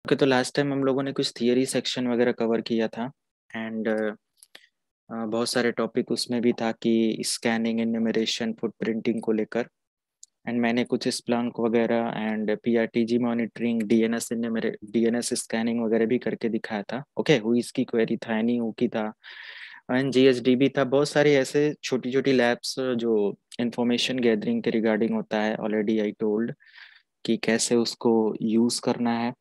Okay, तो last time हम लोगों ने कुछ थियरी सेक्शन वगैरह कवर किया था एंड बहुत सारे टॉपिक उसमें भी था कि स्कैनिंग, एन्यूमरेशन, फुटप्रिंटिंग को लेकर। एंड मैंने कुछ स्प्लंक वगैरह and PRTG monitoring, DNS scanning वगैरह भी करके दिखाया था। ओके, हुईस की क्वेरी था, एनी हु की था, एंड जीएसडीबी था। बहुत सारे ऐसे छोटी छोटी लैब्स जो इंफॉर्मेशन गैदरिंग के रिगार्डिंग होता है। ऑलरेडी आई टोल्ड कि कैसे उसको यूज करना है।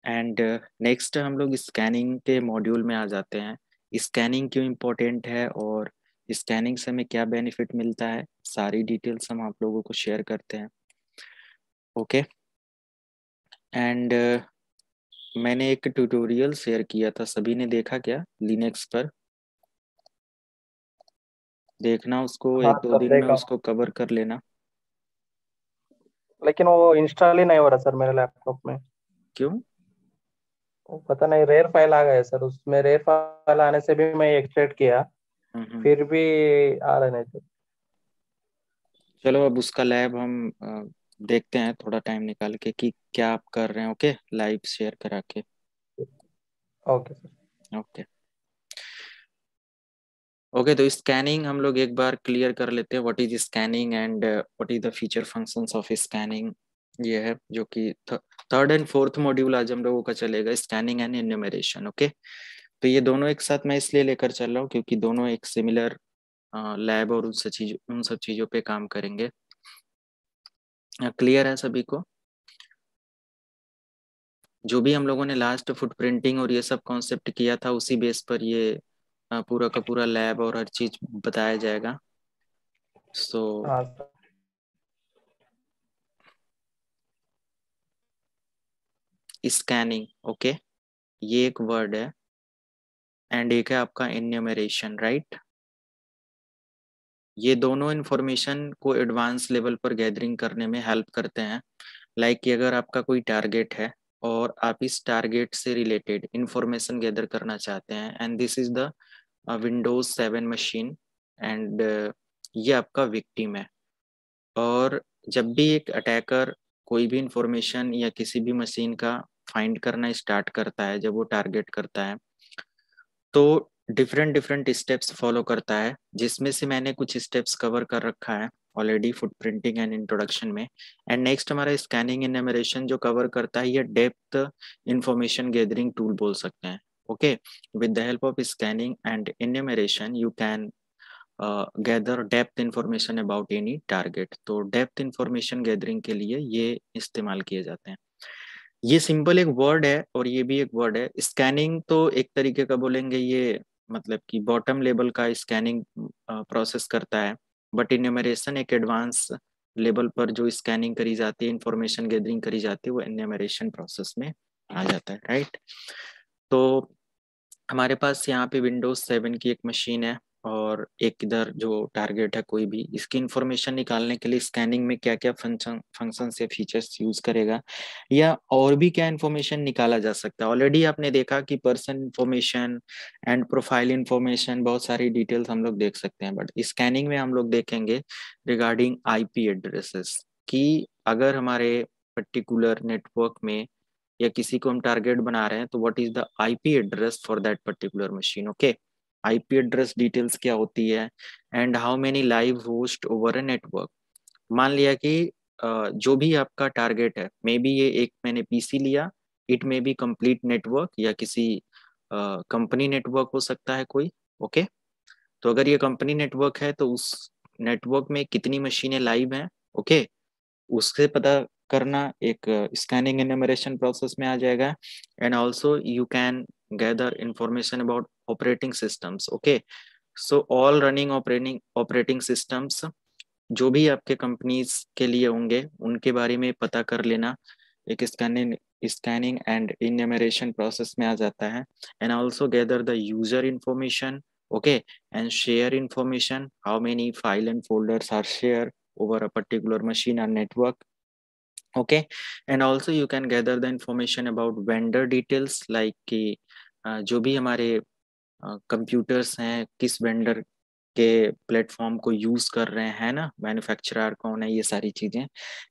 एंड नेक्स्ट हम लोग स्कैनिंग के मॉड्यूल में आ जाते हैं। स्कैनिंग क्यों इम्पोर्टेंट है और स्कैनिंग से हमें क्या बेनिफिट मिलता है, सारी डिटेल्स हम आप लोगों को शेयर करते हैं। ओके, एंड मैंने एक ट्यूटोरियल शेयर किया था, सभी ने देखा क्या? लिनक्स पर देखना उसको, हाँ एक दो सर, दिन में देखा। उसको कवर कर लेना। लेकिन वो इंस्टॉल ही नहीं हो रहा सर मेरे लैपटॉप में। क्यों? वो पता नहीं, रेयर फाइल आ गया सर। उसमें रेयर फाइल आने से भी मैं एक्सट्रैक्ट किया, हम्म। फिर भी आ रहा नहीं सर। चलो अब उसका लैब हम देखते हैं थोड़ा टाइम निकाल के कि क्या आप कर रहे हैं। ओके, लाइव शेयर करा के। Okay sir. ओके ओके, तो स्कैनिंग हम लोग एक बार क्लियर कर लेते हैं। What is scanning and what is the feature functions of scanning. ये है जो कि थर्ड एंड फोर्थ मॉड्यूल आज हम लोगों का चलेगा, स्कैनिंग एंड एन्यूमरेशन। ओके, तो ये दोनों एक साथ मैं इसलिए लेकर चल रहा हूँ क्योंकि दोनों एक सिमिलर लैब और उन सब चीज़ों पे काम करेंगे। क्लियर है सभी को? जो भी हम लोगों ने लास्ट फुटप्रिंटिंग और ये सब कॉन्सेप्ट किया था, उसी बेस पर ये पूरा का पूरा लैब और हर चीज बताया जाएगा। सो हाँ सर। स्कैनिंग, ओके, ये एक वर्ड है एंड एक है आपका एन्यूमरेशन, राइट। ये दोनों इन्फॉर्मेशन को एडवांस लेवल पर गैदरिंग करने में हेल्प करते हैं। लाइक कि अगर आपका कोई टारगेट है और आप इस टारगेट से रिलेटेड इंफॉर्मेशन गैदर करना चाहते हैं, and this is the Windows 7 machine and ये आपका विक्टिम है। और जब भी एक अटैकर कोई भी इंफॉर्मेशन या किसी भी मशीन का फाइंड करना स्टार्ट करता है, जब वो टारगेट करता है तो डिफरेंट डिफरेंट स्टेप्स फॉलो करता है, जिसमें से मैंने कुछ स्टेप्स कवर कर रखा है ऑलरेडी फुटप्रिंटिंग एंड इंट्रोडक्शन में। एंड नेक्स्ट हमारा स्कैनिंग एन्यूमरेशन जो कवर करता है ये डेप्थ इंफॉर्मेशन गैदरिंग टूल बोल सकते हैं। Okay, with the help of scanning and enumeration you can gather depth information about any target. तो डेप्थ इंफॉर्मेशन गैदरिंग के लिए ये इस्तेमाल किए जाते हैं। ये सिंपल एक वर्ड है और ये भी एक वर्ड है। स्कैनिंग तो एक तरीके का बोलेंगे ये, मतलब कि बॉटम लेवल का स्कैनिंग प्रोसेस करता है। बट इन्यूमरेशन एक एडवांस लेवल पर जो स्कैनिंग करी जाती है, इंफॉर्मेशन गैदरिंग करी जाती है, वो इन्यूमरेशन प्रोसेस में आ जाता है, राइट। तो हमारे पास यहाँ पे विंडोज 7 की एक मशीन है और एक इधर जो टारगेट है कोई भी, इसकी इंफॉर्मेशन निकालने के लिए स्कैनिंग में क्या क्या फंक्शन या फीचर्स यूज करेगा या और भी क्या इंफॉर्मेशन निकाला जा सकता है। ऑलरेडी आपने देखा कि person information and profile information, बहुत सारी डिटेल्स हम लोग देख सकते हैं। बट स्कैनिंग में हम लोग देखेंगे रिगार्डिंग आईपी एड्रेसेस, कि अगर हमारे पर्टिकुलर नेटवर्क में या किसी को हम टारगेट बना रहे हैं तो what is the IP address for that particular machine. Okay, IP address details क्या होती है and how many live host over a network. मान लिया कि जो भी आपका टारगेट है, मे बी ये एक मैंने पीसी लिया, it may be complete network या किसी कंपनी नेटवर्क हो सकता है कोई। ओके, तो अगर ये कंपनी नेटवर्क है तो उस नेटवर्क में कितनी मशीनें लाइव हैं, ओके, उससे पता करना एक स्कैनिंग एन्यूमरेशन प्रोसेस में आ जाएगा। And also you can gather information about operating systems. Okay, so all running operating systems जो भी आपके कंपनीज के लिए होंगे उनके बारे में पता कर लेना एक स्कैनिंग एंड इन्यूमरेशन प्रोसेस में आ जाता है। And also gather the user information, okay, and share information, how many file and folders are share over a particular machine or network. Okay, and also you can gather the information about vendor details, like कि जो भी हमारे computers हैं किस vendor उसके platform को use कर रहे हैं ना, मैन्युफैक्चरर कौन है, ये सारी चीजें।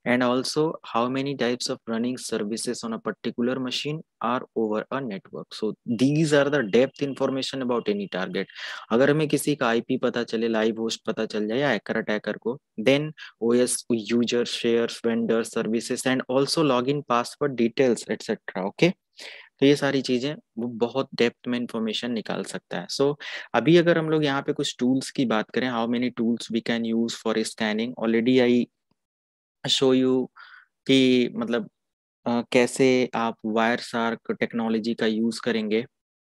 And also how many types of running services on a particular machine are over a network. So these are the depth information about any target. अगर हमें किसी का आईपी पता चले, लाइव होस्ट पता चल जाए या हैकर अटैकर को, then OS user shares vendor services and also log in password details etcetera. Okay, तो ये सारी चीजें वो बहुत डेप्थ में इंफॉर्मेशन निकाल सकता है। सो अभी अगर हम लोग यहाँ पे कुछ टूल्स की बात करें, how many tools we can use for scanning, already I show you कि मतलब कैसे आप वायर शार्क टेक्नोलॉजी का यूज करेंगे,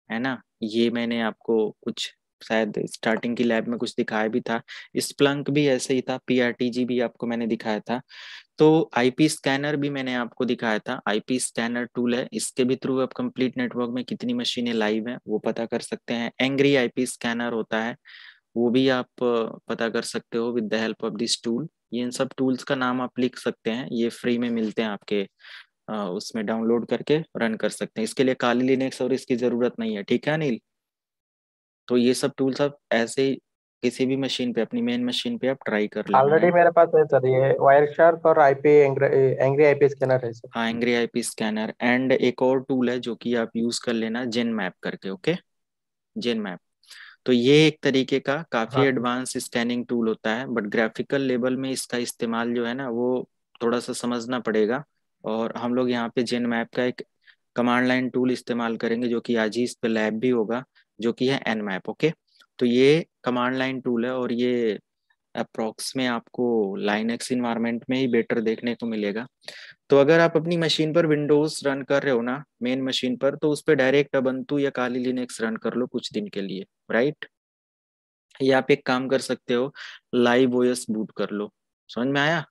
है ना। ये मैंने आपको कुछ शायद स्टार्टिंग की लैब में कुछ दिखाया भी था। स्प्लंक भी ऐसे ही था, पीआरटीजी भी आपको मैंने दिखाया था। तो आईपी स्कैनर भी मैंने आपको दिखाया था। आईपी स्कैनर टूल है, इसके भी थ्रू आप कंप्लीट नेटवर्क में कितनी मशीनें लाइव हैं वो पता कर सकते हैं। एंग्री आईपी स्कैनर होता है, वो भी आप पता कर सकते हो with the help of this tool. ये इन सब टूल्स का नाम आप लिख सकते हैं, ये फ्री में मिलते हैं आपके उसमें डाउनलोड करके रन कर सकते हैं। इसके लिए काली लिनक्स और इसकी जरूरत नहीं है, ठीक है अनिल। तो ये सब टूल्स आप ऐसे ही किसी भी मशीन पे, अपनी मेन मशीन पे आप ट्राई कर लेना ऑलरेडी है। मेरे पास है सर, ये वायर शार्क और आईपी एंग्री आईपी स्कैनर है सर। हाँ, एंग्री आईपी स्कैनर एंड एक और टूल है जो कि आप यूज कर लेना, जेन मैप करके। ओके, जेन मैप। तो ये एक तरीके का काफी हाँ सर। एडवांस स्कैनिंग टूल होता है, बट ग्राफिकल लेवल में इसका इस्तेमाल जो है ना वो थोड़ा सा समझना पड़ेगा। और हम लोग यहाँ पे जेन मैप का एक कमांड लाइन टूल इस्तेमाल करेंगे जो कि आज ही इस पे लैब भी होगा, जो कि है एन मैप। ओके, तो ये कमांड लाइन टूल है और ये अप्रोक्स में आपको लाइनक्स इन्वायरमेंट में ही बेटर देखने को मिलेगा। तो अगर आप अपनी मशीन पर विंडोज रन कर रहे हो ना मेन मशीन पर, तो उस पर डायरेक्ट अबंतु या काली लिनक्स रन कर लो कुछ दिन के लिए, राइट। या आप एक काम कर सकते हो, लाइव ओएस बूट कर लो। समझ में आया?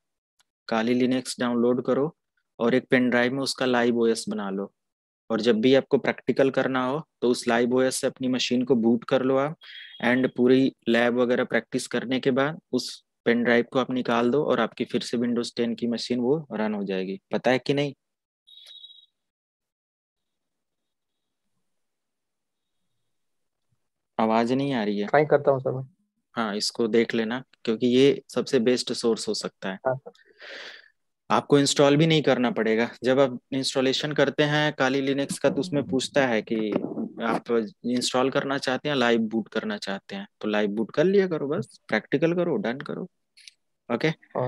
काली लिनक्स डाउनलोड करो और एक पेन ड्राइव में उसका लाइव ओएस बना लो, और जब भी आपको प्रैक्टिकल करना हो तो उस लाइव ओएस से अपनी मशीन को बूट कर लो आप। एंड पूरी लैब वगैरह प्रैक्टिस करने के बाद उस पेन ड्राइव को आप निकाल दो और आपकी फिर से विंडोज 10 की मशीन वो रन हो जाएगी। पता है कि नहीं? आवाज नहीं आ रही है? ट्राई करता हूँ सर मैं। हाँ, इसको देख लेना क्योंकि ये सबसे बेस्ट सोर्स हो सकता है। हाँ सर। आपको इंस्टॉल भी नहीं करना पड़ेगा। जब आप इंस्टॉलेशन करते हैं काली लिनक्स का तो उसमें पूछता है कि आप इंस्टॉल करना चाहते हैं, लाइव बूट करना चाहते हैं, तो लाइव बूट कर लिया करो, बस प्रैक्टिकल करो, डन करो। ओके। हाँ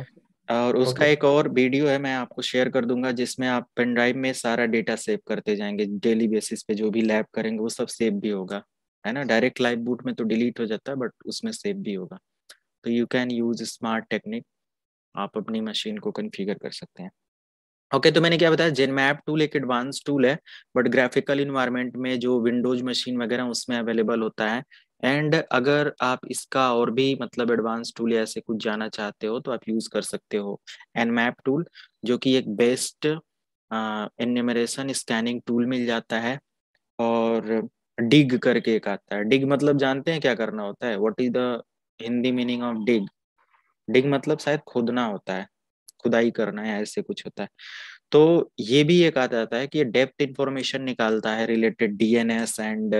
और सर। उसका ओके एक सर। और वीडियो है, मैं आपको शेयर कर दूंगा, जिसमें आप पेन ड्राइव में सारा डेटा सेव करते जाएंगे डेली बेसिस पे, जो भी लैब करेंगे वो सब सेव भी होगा, है ना। डायरेक्ट लाइव बूट में तो डिलीट हो जाता है, बट उसमें सेव भी होगा। तो you can use smart technique, आप अपनी मशीन को कॉन्फ़िगर कर सकते हैं। ओके, तो मैंने क्या बताया, जेनमैप टूल एक एडवांस टूल है, बट ग्राफिकल इन्वायरमेंट में जो विंडोज मशीन वगैरह उसमें अवेलेबल होता है। एंड अगर आप इसका और भी मतलब एडवांस टूल या ऐसे कुछ जाना चाहते हो तो आप यूज कर सकते हो एनमैप टूल, जो कि एक बेस्ट एनिमरेशन स्कैनिंग टूल मिल जाता है। और डिग करके एक आता है। डिग मतलब जानते हैं क्या करना होता है? What is the Hindi meaning of dig? Dig मतलब शायद खोदना होता है, खुदाई करना है, ऐसे कुछ होता है। तो ये भी एक आता है कि ये डेप्थ इंफॉर्मेशन निकालता है related DNS and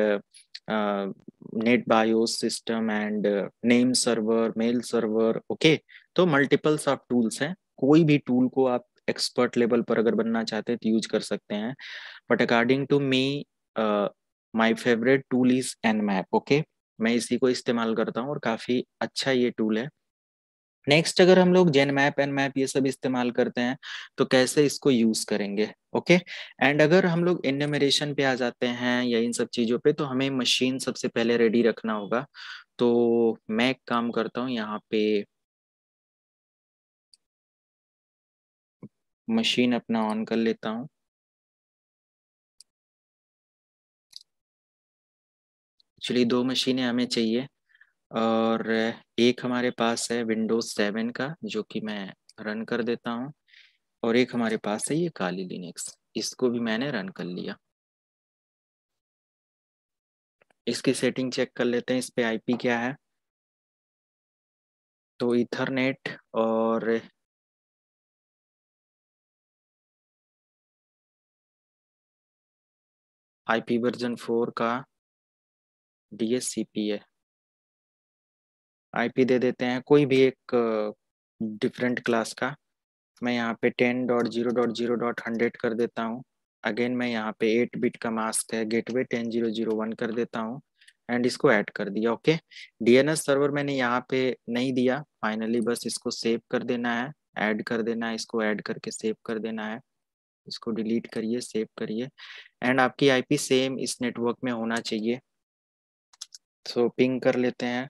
NetBIOS system and name server, mail server. Okay, तो मल्टीपल्स ऑफ टूल्स हैं, कोई भी टूल को आप एक्सपर्ट लेवल पर अगर बनना चाहते हैं तो यूज कर सकते हैं। But according to me my favourite tool is Nmap. Okay, मैं इसी को इस्तेमाल करता हूँ और काफी अच्छा ये टूल है। नेक्स्ट, अगर हम लोग जेन मैप एन मैप ये सब इस्तेमाल करते हैं तो कैसे इसको यूज करेंगे? ओके, एंड अगर हम लोग इन्यूमरेशन पे आ जाते हैं या इन सब चीजों पे, तो हमें मशीन सबसे पहले रेडी रखना होगा। तो मैं एक काम करता हूँ, यहाँ पे मशीन अपना ऑन कर लेता हूँ। एक्चुअली दो मशीनें हमें चाहिए, और एक हमारे पास है विंडोज 7 का जो कि मैं रन कर देता हूँ, और एक हमारे पास है ये काली लिनक्स, इसको भी मैंने रन कर लिया। इसकी सेटिंग चेक कर लेते हैं, इस पे आईपी क्या है। तो इथरनेट और आईपी वर्जन 4 का डीएचसीपी है। आईपी दे देते हैं कोई भी एक डिफरेंट क्लास का। मैं यहाँ पे 10.0.0.100 कर देता हूँ। अगेन मैं यहाँ पे 8 बिट का मास्क है गेटवे 10.0.0.1 कर देता हूँ एंड इसको ऐड कर दिया। ओके, डीएनएस सर्वर मैंने यहाँ पे नहीं दिया, फाइनली बस इसको सेव कर देना है, ऐड कर देना है, इसको ऐड करके सेव कर देना है। इसको डिलीट करिए, सेव करिए एंड आपकी आईपी सेम इस नेटवर्क में होना चाहिए। सो पिंग कर लेते हैं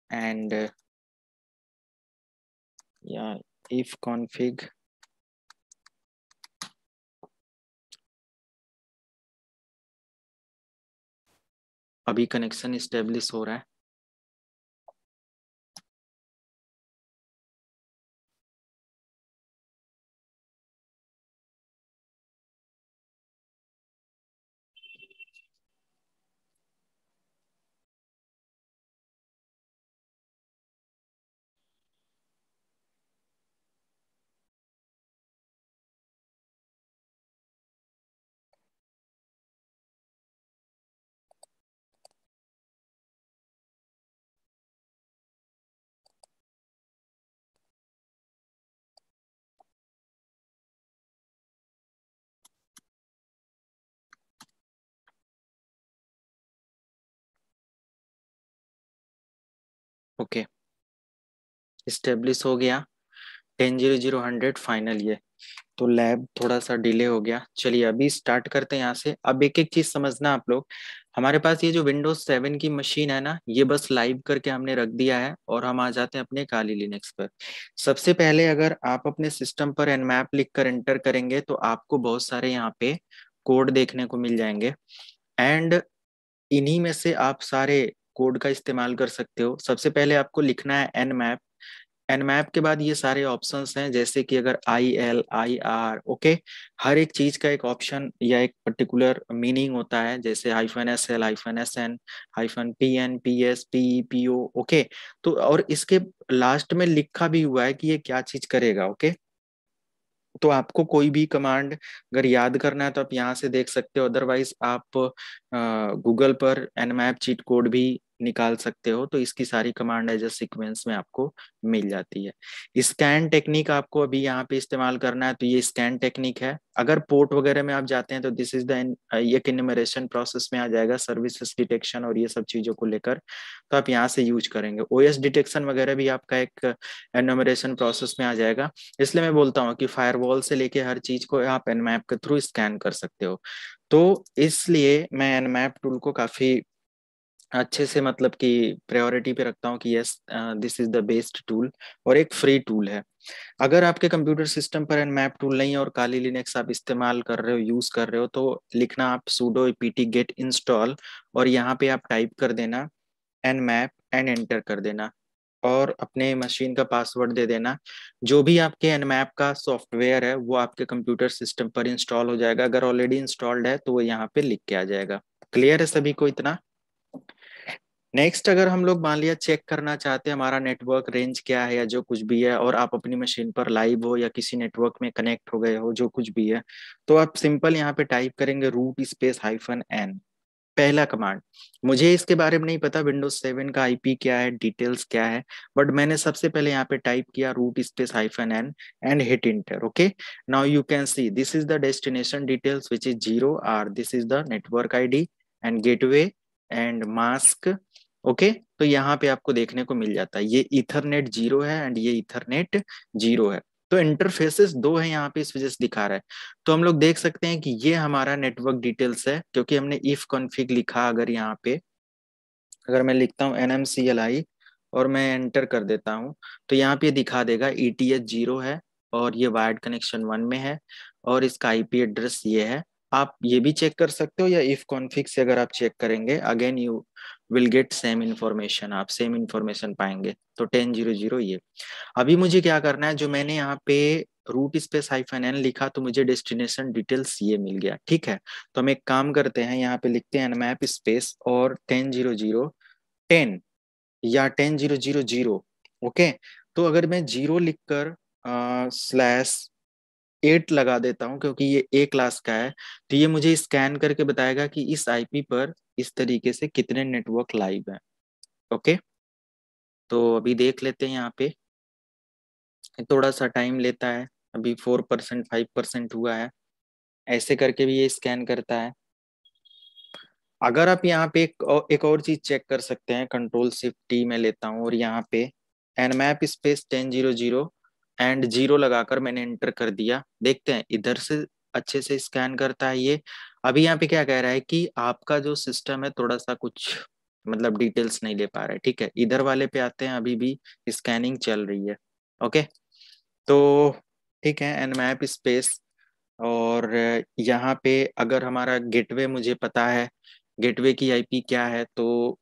एंड या if config अभी कनेक्शन इस्टेब्लिश हो रहा है। ओके, इस्टेब्लिश हो गया 10.0.0.100 फाइनल ये। तो लैब थोड़ा सा डिले हो गया। चलिए अभी स्टार्ट करते हैं यहाँ से। अब एक एक चीज समझना आप लोग। हमारे पास ये जो विंडोज 7 की मशीन है ना, ये बस लाइव करके हमने रख दिया है और हम आ जाते हैं अपने काली लिनक्स पर। सबसे पहले अगर आप अपने सिस्टम पर nmap लिख कर एंटर करेंगे तो आपको बहुत सारे यहाँ पे कोड देखने को मिल जाएंगे एंड इन्हीं में से आप सारे कोड का इस्तेमाल कर सकते हो। सबसे पहले आपको लिखना है nmap। nmap के बाद ये सारे ऑप्शंस हैं, जैसे कि अगर IL IR, ओके, हर एक चीज का एक ऑप्शन या एक पर्टिकुलर मीनिंग होता है, जैसे -SL -SN -PN PS PE PO, okay. तो और इसके लास्ट में लिखा भी हुआ है कि ये क्या चीज करेगा। ओके, तो आपको कोई भी कमांड अगर याद करना है तो आप यहाँ से देख सकते हो, अदरवाइज आप गूगल पर nmap चीट कोड भी निकाल सकते हो। तो इसकी सारी कमांड एज ए सीक्वेंस में आपको मिल जाती है। स्कैन टेक्निक आपको अभी यहाँ पे इस्तेमाल करना है, तो ये स्कैन टेक्निक है। अगर पोर्ट वगैरह में आप जाते हैं तो दिस इज द एक इन्यूमरेशन प्रोसेस में आ जाएगा, सर्विसेज डिटेक्शन और ये सब चीजों को लेकर, तो आप यहाँ से यूज करेंगे। ओएस डिटेक्शन वगैरह भी आपका एक इन्यूमरेशन प्रोसेस में आ जाएगा। इसलिए मैं बोलता हूँ कि फायरवॉल से लेके हर चीज को आप nmap के थ्रू स्कैन कर सकते हो। तो इसलिए मैं nmap टूल को काफी अच्छे से मतलब कि प्रायोरिटी पे रखता हूँ कि yes this is the best tool और एक फ्री टूल है। अगर आपके कंप्यूटर सिस्टम पर nmap टूल नहीं है और काली लिनक्स आप इस्तेमाल कर रहे हो, यूज कर रहे हो, तो लिखना आप sudo apt get install और यहाँ पे आप टाइप कर देना nmap एंड एंटर कर देना और अपने मशीन का पासवर्ड दे देना। जो भी आपके nmap का सॉफ्टवेयर है वो आपके कंप्यूटर सिस्टम पर इंस्टॉल हो जाएगा। अगर ऑलरेडी इंस्टॉल्ड है तो वो यहाँ पे लिख के आ जाएगा। क्लियर है सभी को इतना? नेक्स्ट, अगर हम लोग मान लिया चेक करना चाहते हैं हमारा नेटवर्क रेंज क्या है या जो कुछ भी है, और आप अपनी मशीन पर लाइव हो या किसी नेटवर्क में कनेक्ट हो गए हो, जो कुछ भी है, तो आप सिंपल यहाँ पे टाइप करेंगे रूट स्पेस -n, पहला कमांड। मुझे इसके बारे में नहीं पता विंडोज 7 का आईपी क्या है, डिटेल्स क्या है, बट मैंने सबसे पहले यहाँ पे टाइप किया root space -n and hit enter. Okay, now you can see this is the destination details which is 0 this is the network ID and gateway and mask. Okay, तो यहाँ पे आपको देखने को मिल जाता है ये इथरनेट 0 है एंड ये इथरनेट 0 है। तो इंटरफेसेस दो है यहाँ पे, इस वजह से दिखा रहा है। तो हम लोग देख सकते हैं कि ये हमारा नेटवर्क डिटेल्स है, क्योंकि हमने इफ कॉन्फ़िग लिखा। अगर यहाँ पे अगर मैं लिखता हूँ nmcli और मैं एंटर कर देता हूँ, तो यहाँ पे दिखा देगा ETH 0 है और ये वायर्ड कनेक्शन 1 में है और इसका आईपी एड्रेस ये है। आप ये भी चेक कर सकते हो, या इफ कॉन्फ़िग से अगर आप चेक करेंगे again you will get same information, आप सेम इन्फॉर्मेशन पाएंगे। तो 10.0.0 ये। अभी मुझे क्या करना है, जो मैंने यहाँ पे रूट स्पेस -n लिखा तो मुझे डेस्टिनेशन डिटेल्स ये मिल गया। ठीक है, तो हम एक काम करते हैं, यहाँ पे लिखते हैं nmap स्पेस और 10.0.0.10 या 10.0.0.0। ओके, तो अगर मैं 0 लिखकर /8 लगा देता हूँ, क्योंकि ये ए क्लास का है, तो ये मुझे स्कैन करके बताएगा कि इस आईपी पर इस तरीके से कितने नेटवर्क लाइव हैं। ओके, तो अभी देख लेते हैं यहाँ पे, थोड़ा सा टाइम लेता है, अभी 4% 5% हुआ है, ऐसे करके भी ये स्कैन करता है। अगर आप यहाँ पे एक और चीज चेक कर सकते हैं, कंट्रोल शिफ्ट टी में लेता हूँ और यहाँ पे nmap स्पेस 1000 एंड 0 लगाकर मैंने एंटर कर दिया। देखते हैं इधर से अच्छे से स्कैन करता है ये। अभी यहाँ पे क्या कह रहा है कि आपका जो सिस्टम है थोड़ा सा कुछ मतलब डिटेल्स नहीं ले पा रहा है। ठीक है, इधर वाले पे आते हैं, अभी भी स्कैनिंग चल रही है। ओके, तो ठीक है, nmap स्पेस, और यहाँ पे अगर हमारा गेटवे मुझे पता है, गेटवे की आईपी क्या है, तो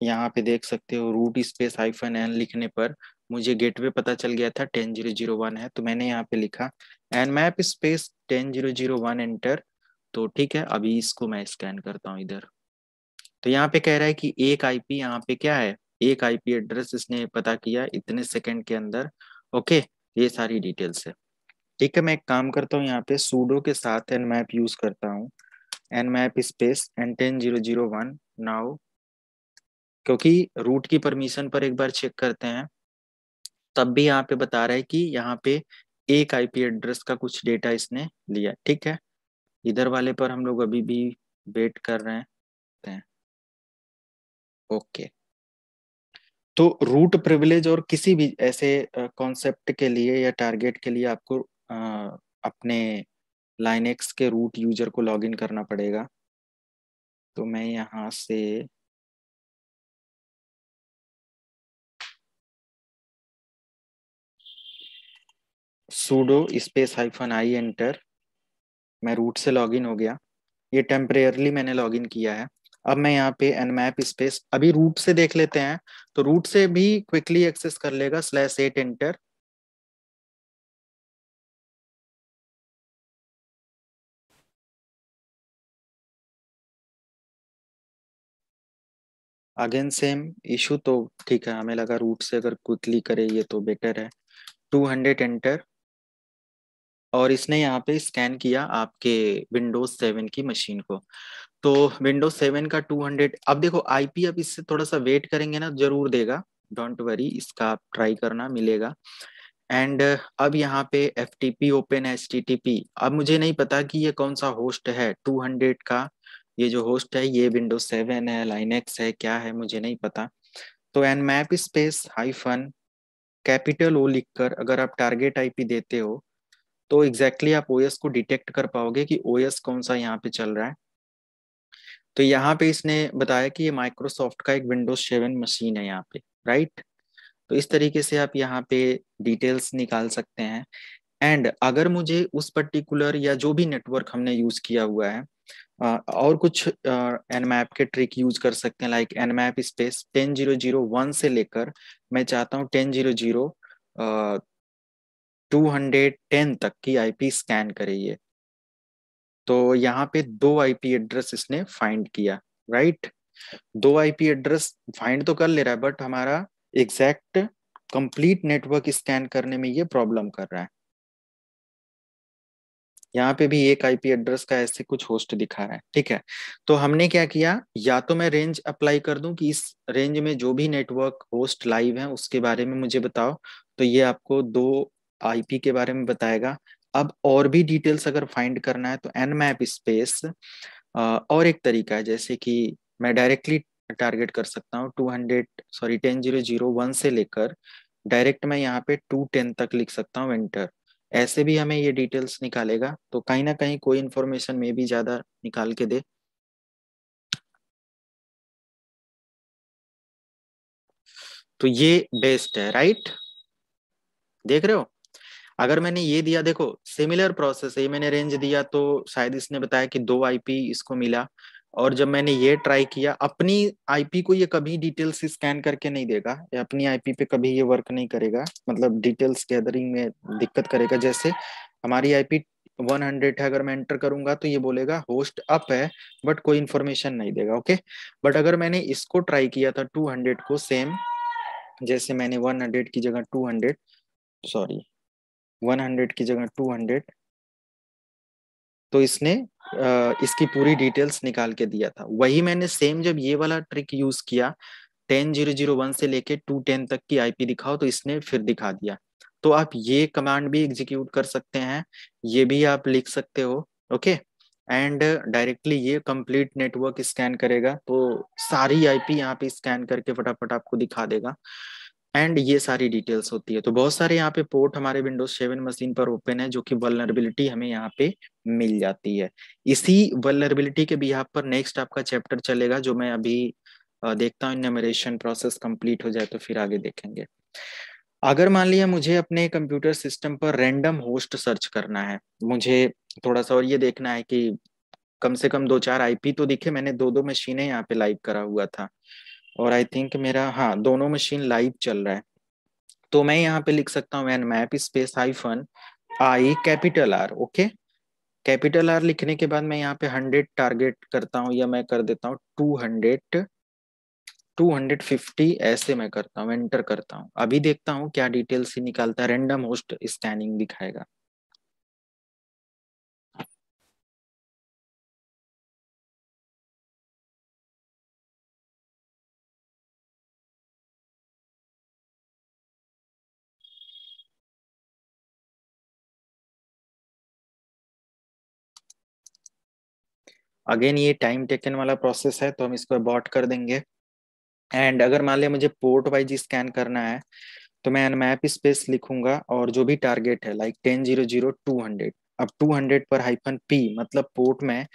यहाँ पे देख सकते हो रूट स्पेस -n लिखने पर मुझे गेटवे पता चल गया था 10001 है, तो मैंने यहाँ पे लिखा nmap स्पेस 10001 एंटर। तो ठीक है, अभी इसको मैं स्कैन करता हूँ इधर। तो यहाँ पे कह रहा है कि एक आईपी यहाँ पे क्या है, एक आईपी एड्रेस इसने पता किया इतने सेकंड के अंदर। ओके, ये सारी डिटेल्स है। ठीक है, मैं एक काम करता हूँ, यहाँ पे सूडो के साथ nmap यूज करता हूँ, nmap स्पेस n10001 नाउ, क्योंकि रूट की परमिशन पर एक बार चेक करते हैं, तब भी यहाँ पे बता रहा है कि यहाँ पे एक आईपी एड्रेस का कुछ डेटा इसने लिया। ठीक है, इधर वाले पर हम लोग अभी भी वेट कर रहे हैं। ओके, तो रूट प्रिविलेज और किसी भी ऐसे कॉन्सेप्ट के लिए या टारगेट के लिए आपको अपने लाइनेक्स के रूट यूजर को लॉगिन करना पड़ेगा। तो मैं यहाँ से sudo स्पेस -i एंटर, मैं रूट से लॉगिन हो गया। ये टेम्परेयरली मैंने लॉगिन किया है। अब मैं यहाँ पे nmap स्पेस, अभी रूट से देख लेते हैं, तो रूट से भी क्विकली एक्सेस कर लेगा /8 एंटर। अगेन सेम इशू, तो ठीक है, हमें लगा रूट से अगर क्विकली करे ये तो बेटर है। 200 एंटर, और इसने यहाँ पे स्कैन किया आपके विंडोज 7 की मशीन को। तो विंडोज 7 का 200, अब देखो आईपी, अब इससे थोड़ा सा वेट करेंगे ना, जरूर देगा, डोंट वरी, इसका आप ट्राई करना, मिलेगा। एंड अब यहाँ पे FTP ओपन HTTP, अब मुझे नहीं पता कि ये कौन सा होस्ट है 200 का, ये जो होस्ट है ये विंडोज 7 है, लाइनेक्स है, क्या है मुझे नहीं पता। तो nmap space hyphen capital O लिखकर अगर आप टारगेट आईपी देते हो, तो एग्जैक्टली आप ओएस को डिटेक्ट कर पाओगे कि ओएस कौन सा यहाँ पे चल रहा है। तो यहाँ पे इसने बताया कि ये माइक्रोसॉफ्ट का एक विंडोज 7 मशीन है यहाँ पे, राइट। तो इस तरीके से आप यहाँ पे डिटेल्स निकाल सकते हैं। एंड अगर मुझे उस पर्टिकुलर या जो भी नेटवर्क हमने यूज किया हुआ है, और कुछ nmap के ट्रिक यूज कर सकते हैं, लाइक nmap स्पेस 10001 से लेकर मैं चाहता हूँ 100 210 तक की आईपी स्कैन करिए। तो यहाँ पे दो आईपी एड्रेस इसने फाइंड किया, राइट। दो आईपी एड्रेस फाइंड तो कर ले रहा है, बट हमारा एग्जैक्ट कंप्लीट नेटवर्क स्कैन करने में ये प्रॉब्लम कर रहा है। यहाँ पे भी एक आईपी एड्रेस का ऐसे कुछ होस्ट दिखा रहा है। ठीक है, तो हमने क्या किया, या तो मैं रेंज अप्लाई कर दूं कि इस रेंज में जो भी नेटवर्क होस्ट लाइव है उसके बारे में मुझे बताओ, तो ये आपको दो आईपी के बारे में बताएगा। अब और भी डिटेल्स अगर फाइंड करना है तो nmap स्पेस, और एक तरीका है, जैसे कि मैं डायरेक्टली टारगेट कर सकता हूँ 1001 से लेकर डायरेक्ट मैं यहाँ पे 210 तक लिख सकता हूँ एंटर। ऐसे भी हमें ये डिटेल्स निकालेगा, तो कहीं ना कहीं कोई इन्फॉर्मेशन में भी ज्यादा निकाल के दे। तो ये बेस्ट है, राइट, देख रहे हो। अगर मैंने ये दिया, देखो सिमिलर प्रोसेस है, ये मैंने रेंज दिया तो शायद इसने बताया कि दो आईपी इसको मिला, और जब मैंने ये ट्राई किया अपनी आईपी को, ये कभी डिटेल्स स्कैन करके नहीं देगा, या अपनी आईपी पे कभी ये वर्क नहीं करेगा, मतलब डिटेल्स गैदरिंग में दिक्कत करेगा। जैसे हमारी आईपी 100 है, अगर मैं एंटर करूंगा तो ये बोलेगा होस्ट अप है, बट कोई इन्फॉर्मेशन नहीं देगा। ओके, बट अगर मैंने इसको ट्राई किया था 200 को, सेम जैसे मैंने 100 की जगह 200, सॉरी 100 की जगह 200, तो इसने इसकी पूरी डिटेल्स निकाल के दिया था। वही मैंने सेम जब ये वाला ट्रिक यूज किया 10.0.0.1 से लेके 2.10 तक की आईपी दिखाओ, तो इसने फिर दिखा दिया। तो आप ये कमांड भी एग्जीक्यूट कर सकते हैं, ये भी आप लिख सकते हो। ओके, एंड डायरेक्टली ये कंप्लीट नेटवर्क स्कैन करेगा, तो सारी आईपी यहाँ पे स्कैन करके फटाफट आपको दिखा देगा। एंड ये सारी डिटेल्स होती है। तो बहुत सारे यहाँ पे पोर्ट हमारे विंडोज 7 मशीन पर ओपन है, जो कि वल्नरेबिलिटी हमें यहाँ पे मिल जाती है। इसी वल्नरेबिलिटी के बिहाफ पर नेक्स्ट आपका चैप्टर चलेगा, जो मैं अभी देखता हूँ इनमेरेशन प्रोसेस कंप्लीट हो जाए तो फिर आगे देखेंगे। अगर मान लिया मुझे अपने कंप्यूटर सिस्टम पर रैंडम होस्ट सर्च करना है, मुझे थोड़ा सा और ये देखना है कि कम से कम 2-4 आईपी तो दिखे। मैंने 2-2 मशीनें यहाँ पे लाइव करा हुआ था, और आई थिंक मेरा, हाँ, दोनों मशीन लाइव चल रहा है। तो मैं यहाँ पे लिख सकता हूँ map space hyphen I capital R. Okay, capital R लिखने के बाद मैं यहाँ पे 100 टारगेट करता हूँ, या मैं कर देता हूँ 200, 250 ऐसे मैं करता हूँ, एंटर करता हूँ। अभी देखता हूँ क्या डिटेल्स ही निकालता है। रैंडम होस्ट स्कैनिंग दिखाएगा। अगेन ये टाइम टेकन वाला प्रोसेस है, तो हम इसको अबॉर्ट कर देंगे। एंड अगर मान लिया मुझे पोर्ट वाइज स्कैन करना है, तो मैं मैप स्पेस लिखूंगा, और जो भी टारगेट है लाइक 10.0.0.200, अब 200 पर हाइफन पी, मतलब पोर्ट में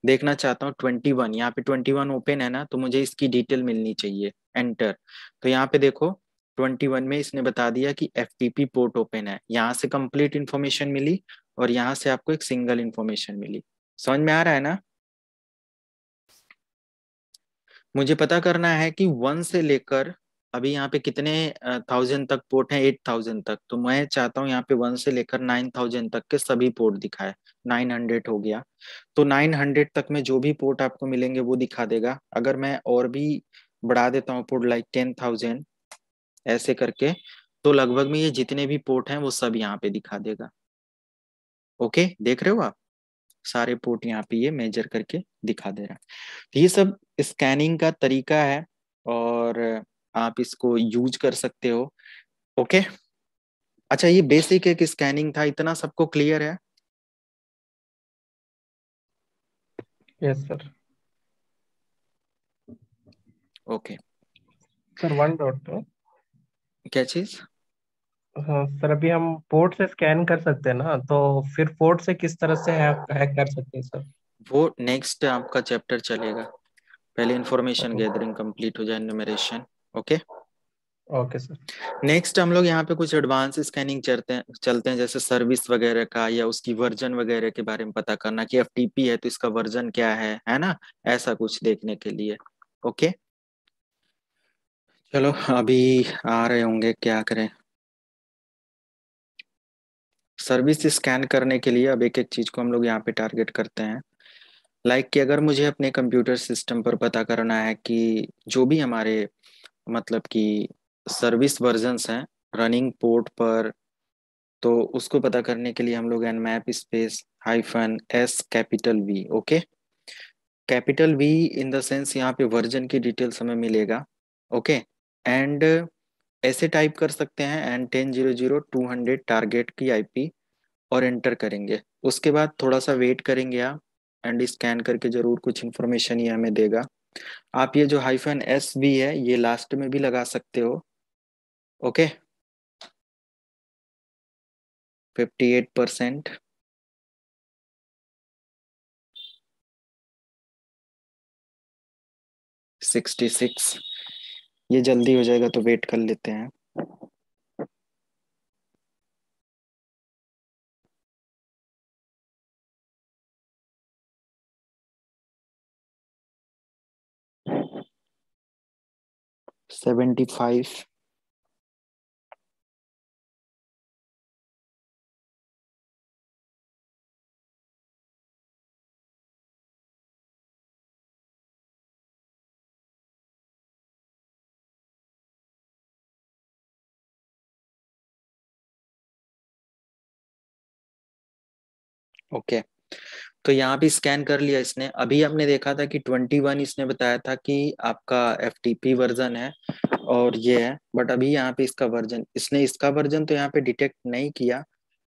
देखना चाहता हूँ 21। यहाँ पे 21 ओपन है ना, तो मुझे इसकी डिटेल मिलनी चाहिए। एंटर। तो यहाँ पे देखो 21 में इसने बता दिया कि एफटीपी पोर्ट ओपन है। यहाँ से कंप्लीट इन्फॉर्मेशन मिली, और यहाँ से आपको एक सिंगल इन्फॉर्मेशन मिली। समझ में आ रहा है ना? मुझे पता करना है कि 1 से लेकर अभी यहाँ पे कितने 1000 तक पोर्ट है, 8000 तक। तो मैं चाहता हूँ यहाँ पे 1 से लेकर 9000 तक के सभी पोर्ट दिखाए। 900 हो गया, तो 900 तक में जो भी पोर्ट आपको मिलेंगे वो दिखा देगा। अगर मैं और भी बढ़ा देता हूँ पोर्ट लाइक 10,000 ऐसे करके, तो लगभग में ये जितने भी पोर्ट हैं वो सब यहाँ पे दिखा देगा। ओके, देख रहे हो आप? सारे पोर्ट यहाँ पे ये मेजर करके दिखा दे रहा है। तो ये सब स्कैनिंग का तरीका है, और आप इसको यूज कर सकते हो। ओके, अच्छा, ये बेसिक एक स्कैनिंग था, इतना सबको क्लियर है? Yes sir. Okay. Sir one dot. क्या चीज? हाँ सर, अभी हम पोर्ट से स्कैन कर सकते हैं ना, तो फिर पोर्ट से किस तरह से हैक हैक कर सकते हैं सर? वो नेक्स्ट आपका चैप्टर चलेगा, पहले इंफॉर्मेशन ओके। गैदरिंग कंप्लीट हो जाए, numeration. Okay, okay sir. Next हम लोग यहाँ पे कुछ एडवांस स्कैनिंग चलते हैं, जैसे सर्विस वगैरह का, या उसकी वर्जन वगैरह के बारे में पता करना कि एफटीपी है तो इसका वर्जन क्या है ना, ऐसा कुछ देखने के लिए। ओके, चलो अभी आ रहे होंगे, क्या करें। सर्विस स्कैन करने के लिए अब एक एक चीज को हम लोग यहाँ पे टारगेट करते हैं। लाइक कि अगर मुझे अपने कंप्यूटर सिस्टम पर पता करना है कि जो भी हमारे मतलब कि सर्विस वर्जन्स हैं रनिंग पोर्ट पर, तो उसको पता करने के लिए हम लोग nmap space hyphen S capital V. Okay, capital V in the sense यहाँ पे वर्जन की डिटेल्स हमें मिलेगा। ओके, एंड ऐसे टाइप कर सकते हैं एंड 10.0.0.200 टारगेट की आईपी, और एंटर करेंगे। उसके बाद थोड़ा सा वेट करेंगे आप, एंड स्कैन करके जरूर कुछ इन्फॉर्मेशन ये हमें देगा। आप ये जो हाइफन एस भी है ये लास्ट में भी लगा सकते हो। ओके, 58%, 66, ये जल्दी हो जाएगा तो वेट कर लेते हैं। 75, ओके। तो यहाँ पे स्कैन कर लिया इसने। अभी आपने देखा था कि 21 इसने बताया था कि आपका FTP वर्जन है और ये है, बट अभी यहाँ पे इसका वर्जन, इसने इसका वर्जन तो यहाँ पे डिटेक्ट नहीं किया,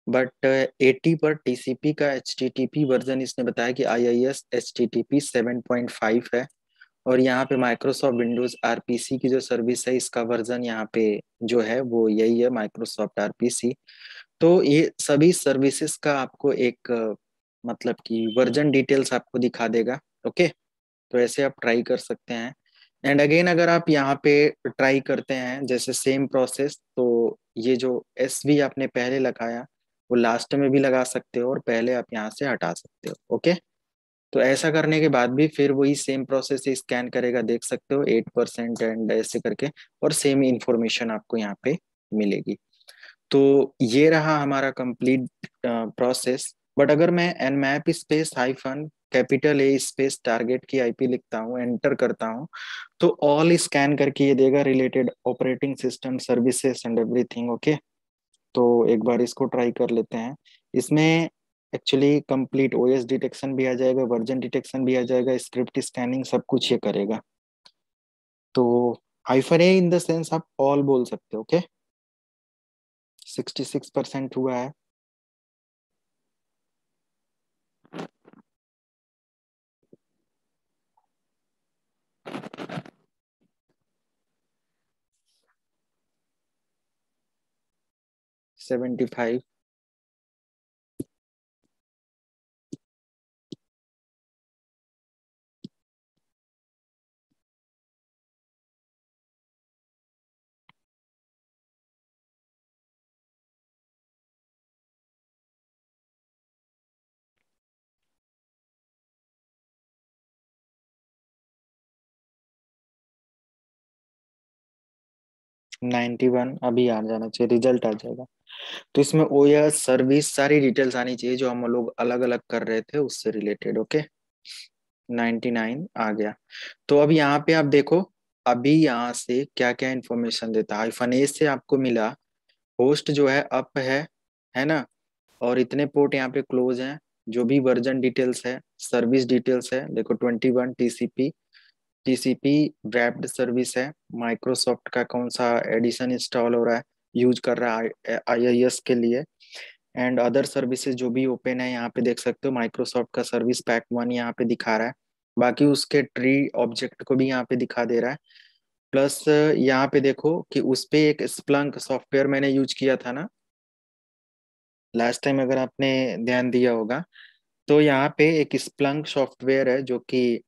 बट 80 पर TCP का HTTP वर्जन इसने बताया कि IIS HTTP 7.5 है। और यहाँ पे माइक्रोसॉफ्ट विंडोज RPC की जो सर्विस है, इसका वर्जन यहाँ पे जो है वो यही है, माइक्रोसॉफ्ट RPC। तो ये सभी सर्विसेज का आपको एक मतलब कि वर्जन डिटेल्स आपको दिखा देगा। ओके, तो ऐसे आप ट्राई कर सकते हैं। एंड अगेन अगर आप यहाँ पे ट्राई करते हैं जैसे सेम प्रोसेस, तो ये जो SV आपने पहले लगाया वो लास्ट में भी लगा सकते हो और पहले आप यहाँ से हटा सकते हो। ओके, तो ऐसा करने के बाद भी फिर वही सेम प्रोसेस से स्कैन करेगा, देख सकते हो 8% एंड ऐसे करके, और सेम इंफॉर्मेशन आपको यहाँ पे मिलेगी। तो ये रहा हमारा कंप्लीट प्रोसेस। बट अगर मैं nmap space hyphen capital A space target की IP लिखता हूँ, एंटर करता हूँ, तो ऑल स्कैन करके ये देगा related operating system services and everything. Okay, तो एक बार इसको ट्राई कर लेते हैं। इसमें एक्चुअली कंप्लीट OS डिटेक्शन भी आ जाएगा, वर्जन डिटेक्शन भी आ जाएगा, स्क्रिप्ट स्कैनिंग सब कुछ ये करेगा। तो hyphen A in the sense आप ऑल बोल सकते हो। ओके, 66% हुआ है। Seventy five. 91 अभी आ जाना चाहिए, रिजल्ट आ जाएगा। तो इसमें OS सर्विस सारी डिटेल्स आनी चाहिए जो हम लोग अलग अलग कर रहे थे उससे रिलेटेड। ओके, 99 आ गया। तो अब यहाँ पे आप देखो, अभी यहाँ से क्या क्या इंफॉर्मेशन देता है। हाइफन ए से आपको मिला होस्ट जो है अप है ना, और इतने पोर्ट यहाँ पे क्लोज हैं। जो भी वर्जन डिटेल्स है, सर्विस डिटेल्स है, देखो 21 TCP wrapped सर्विस है, माइक्रोसॉफ्ट का कौन सा एडिशन इंस्टॉल हो रहा है, यूज कर रहा है IIS के लिए। एंड अदर सर्विसेज जो भी ओपन है यहाँ पे देख सकते हो, माइक्रोसॉफ्ट का सर्विस पैक 1 यहाँ पे दिखा रहा है। बाकी उसके ट्री ऑब्जेक्ट को भी यहाँ पे दिखा दे रहा है। प्लस यहाँ पे देखो कि उस पे एक स्प्लंक सॉफ्टवेयर मैंने यूज किया था ना लास्ट टाइम, अगर आपने ध्यान दिया होगा, तो यहाँ पे एक स्प्लंक सॉफ्टवेयर है जो कि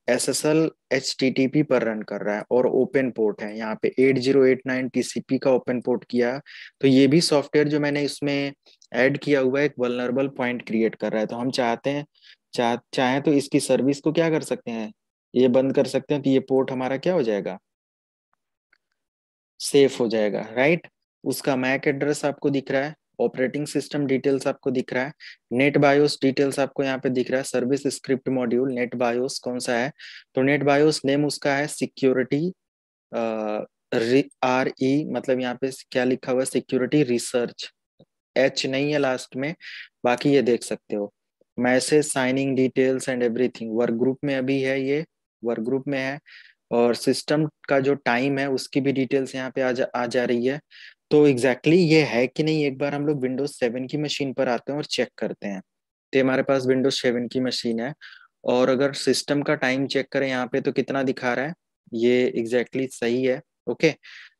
SSL HTTP पर रन कर रहा है और ओपन पोर्ट है यहाँ पे 8089 TCP का ओपन पोर्ट किया। तो ये भी सॉफ्टवेयर जो मैंने इसमें ऐड किया हुआ है एक वल्नरेबल पॉइंट क्रिएट कर रहा है। तो हम चाहते हैं चाहें तो इसकी सर्विस को क्या कर सकते हैं, ये बंद कर सकते हैं, तो ये पोर्ट हमारा क्या हो जाएगा, सेफ हो जाएगा, राइट। उसका मैक एड्रेस आपको दिख रहा है, ऑपरेटिंग सिस्टम डिटेल्स आपको दिख रहा है, नेट बायोस डिटेल्स आपको यहाँ पे दिख रहा है, service script module net BIOS कौन सा है, तो नेट बायोस नेम उसका है सिक्योरिटी RE, मतलब यहाँ पे क्या लिखा हुआ है, सिक्योरिटी रिसर्च, H नहीं है लास्ट में। बाकी ये देख सकते हो message signing details and everything, work group में अभी है, ये वर्क ग्रुप में है। और सिस्टम का जो टाइम है उसकी भी डिटेल्स यहाँ पे आ जा रही है। तो एग्जैक्टली ये है कि नहीं, एक बार हम लोग विंडोज 7 की मशीन पर आते हैं और चेक करते हैं। तो हमारे पास विंडोज 7 की मशीन है, और अगर सिस्टम का टाइम चेक करें यहाँ पे तो कितना दिखा रहा है, ये एग्जैक्टली सही है। ओके,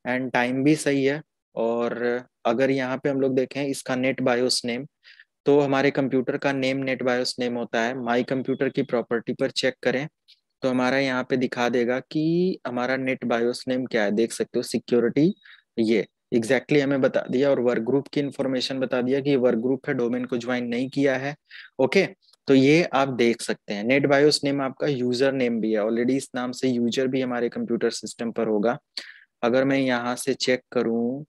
एंड टाइम भी सही है। और अगर यहाँ पे हम लोग देखें इसका नेट बायोस नेम, तो हमारे कंप्यूटर का नेम नेट बायोस नेम होता है। माई कंप्यूटर की प्रॉपर्टी पर चेक करें तो हमारा यहाँ पे दिखा देगा कि हमारा नेट बायोस नेम क्या है, देख सकते हो सिक्योरिटी, ये एग्जैक्टली हमें बता दिया। और वर्क ग्रुप की इंफॉर्मेशन बता दिया कि ये वर्क ग्रुप है, डोमेन को ज्वाइन नहीं किया है। ओके, तो ये आप देख सकते हैं। नेट बायोस नेम आपका यूजर नेम भी है, ऑलरेडी इस नाम से यूजर भी हमारे कंप्यूटर सिस्टम पर होगा। अगर मैं यहाँ से चेक करूँ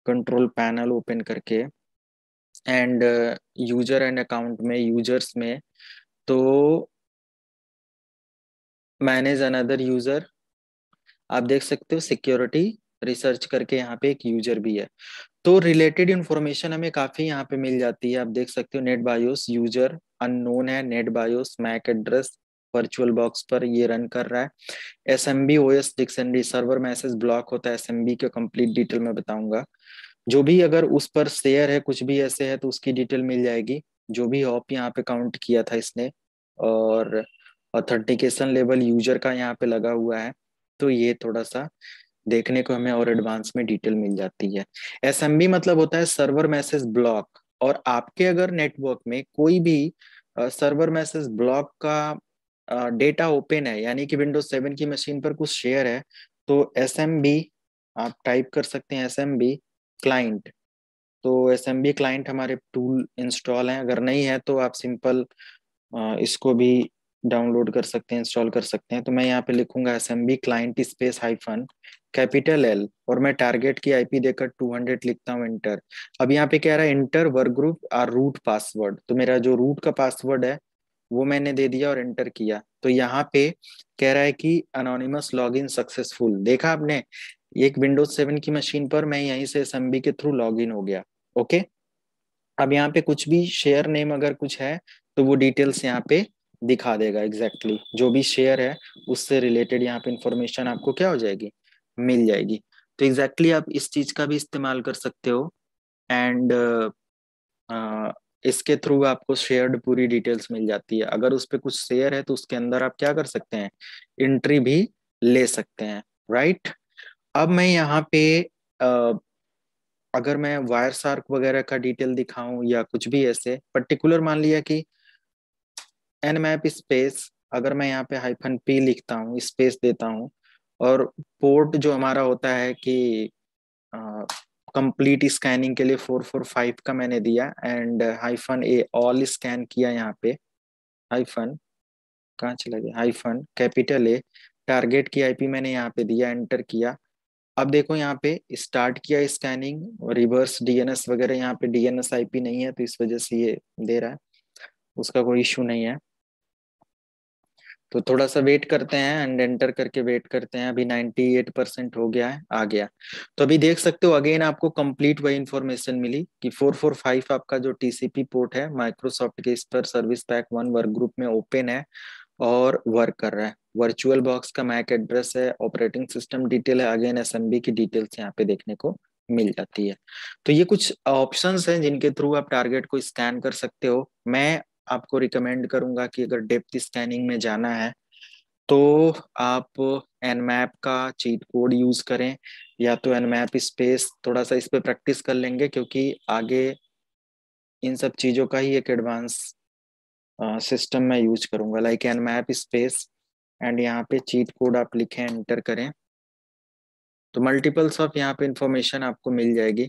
कंट्रोल पैनल ओपन करके एंड यूजर एंड अकाउंट में यूजर्स में, तो मैनेज अनदर यूजर, आप देख सकते हो सिक्योरिटी रिसर्च करके यहाँ पे एक यूजर भी है। तो रिलेटेड इंफॉर्मेशन हमें काफी यहाँ पे मिल जाती है। आप देख सकते हो नेट बायोस यूजर अननोन है, NetBIOS MAC address virtual box पर ये रन कर रहा है। SMB OS dictionary server message block होता है, एसएमबी के कंप्लीट डिटेल में बताऊंगा। जो भी अगर उस पर शेयर है कुछ भी ऐसे है तो उसकी डिटेल मिल जाएगी, जो भी हॉप यहाँ पे काउंट किया था इसने। और ऑथेंटिकेशन लेवल यूजर का यहाँ पे लगा हुआ है। तो ये थोड़ा सा देखने को हमें और एडवांस में डिटेल मिल जाती है। एसएमबी मतलब होता है सर्वर मैसेज ब्लॉक। और आपके अगर नेटवर्क में कोई भी सर्वर मैसेज ब्लॉक का डेटा ओपन है, यानी कि विंडोज 7 की मशीन पर कुछ शेयर है, तो एसएमबी आप टाइप कर सकते हैं, एसएमबी क्लाइंट। तो एसएमबी क्लाइंट हमारे टूल इंस्टॉल है, अगर नहीं है तो आप सिंपल इसको भी डाउनलोड कर सकते हैं, इंस्टॉल कर सकते हैं। तो मैं यहाँ पे लिखूंगा SMB client space hyphen capital L, और मैं टारगेट की आईपी देकर 200 लिखता हूँ, एंटर। अब यहाँ पे कह रहा है इंटर वर्क ग्रुप और रूट पासवर्ड, तो मेरा जो रूट का पासवर्ड है वो मैंने दे दिया और एंटर किया। तो यहाँ पे कह रहा है कि अनोनिमस लॉगिन सक्सेसफुल। देखा आपने, एक विंडोज 7 की मशीन पर मैं यहीं से एसएमबी के थ्रू लॉगिन हो गया। ओके। अब यहाँ पे कुछ भी शेयर नेम अगर कुछ है तो वो डिटेल्स यहाँ पे दिखा देगा, एग्जैक्टली जो भी शेयर है उससे रिलेटेड यहाँ पे इंफॉर्मेशन आपको क्या हो जाएगी, मिल जाएगी। तो एग्जैक्टली आप इस चीज का भी इस्तेमाल कर सकते हो। एंड इसके थ्रू आपको शेयर्ड पूरी डिटेल्स मिल जाती है। अगर उस पे कुछ शेयर है तो उसके अंदर आप क्या कर सकते हैं, एंट्री भी ले सकते हैं, राइट। अब मैं यहाँ पे अ, अगर मैं वायर सार्क वगैरह का डिटेल दिखाऊं या कुछ भी ऐसे पर्टिकुलर, मान लिया कि एन मैप स्पेस, अगर मैं यहाँ पे हाइफन पी लिखता हूँ, स्पेस देता हूँ, और पोर्ट जो हमारा होता है कि कंप्लीट स्कैनिंग के लिए 445 का मैंने दिया, and hyphen A all scan किया यहाँ पे, हाइफन कहाँ चला गया, हाइफन कैपिटल ए टारगेट की आईपी मैंने यहाँ पे दिया, एंटर किया। अब देखो यहाँ पे स्टार्ट किया स्कैनिंग, रिवर्स डीएनएस वगैरह, यहाँ पे डीएनएस आईपी नहीं है तो इस वजह से ये दे रहा है, उसका कोई इशू नहीं है। तो थोड़ा सा वेट करते हैं एंड एंटर करके वेट करते हैं। अभी 98% हो गया है, आ गया। तो अभी देख सकते हो अगेन आपको कंप्लीट वही इंफॉर्मेशन मिली कि 445 आपका जो टीसीपी पोर्ट है माइक्रोसॉफ्ट के इस पर सर्विस पैक 1 वर्क ग्रुप में ओपन है और वर्क कर रहा है। वर्चुअल बॉक्स का मैक एड्रेस है, ऑपरेटिंग सिस्टम डिटेल है, अगेन एसएमबी की डिटेल्स यहाँ पे देखने को मिल जाती है। तो ये कुछ ऑप्शंस हैं जिनके थ्रू आप टारगेट को स्कैन कर सकते हो। मैं आपको रिकमेंड करूंगा कि अगर डेप्थ स्कैनिंग में जाना है तो आप एनमैप का चीट कोड यूज करें, या तो एनमैप स्पेस, थोड़ा सा इस पे प्रैक्टिस कर लेंगे क्योंकि आगे इन सब चीजों का ही एक एडवांस सिस्टम में यूज करूंगा, लाइक एनमैप स्पेस एंड यहाँ पे चीट कोड आप लिखें, एंटर करें, तो मल्टीपल्स ऑफ यहाँ पे इंफॉर्मेशन आपको मिल जाएगी।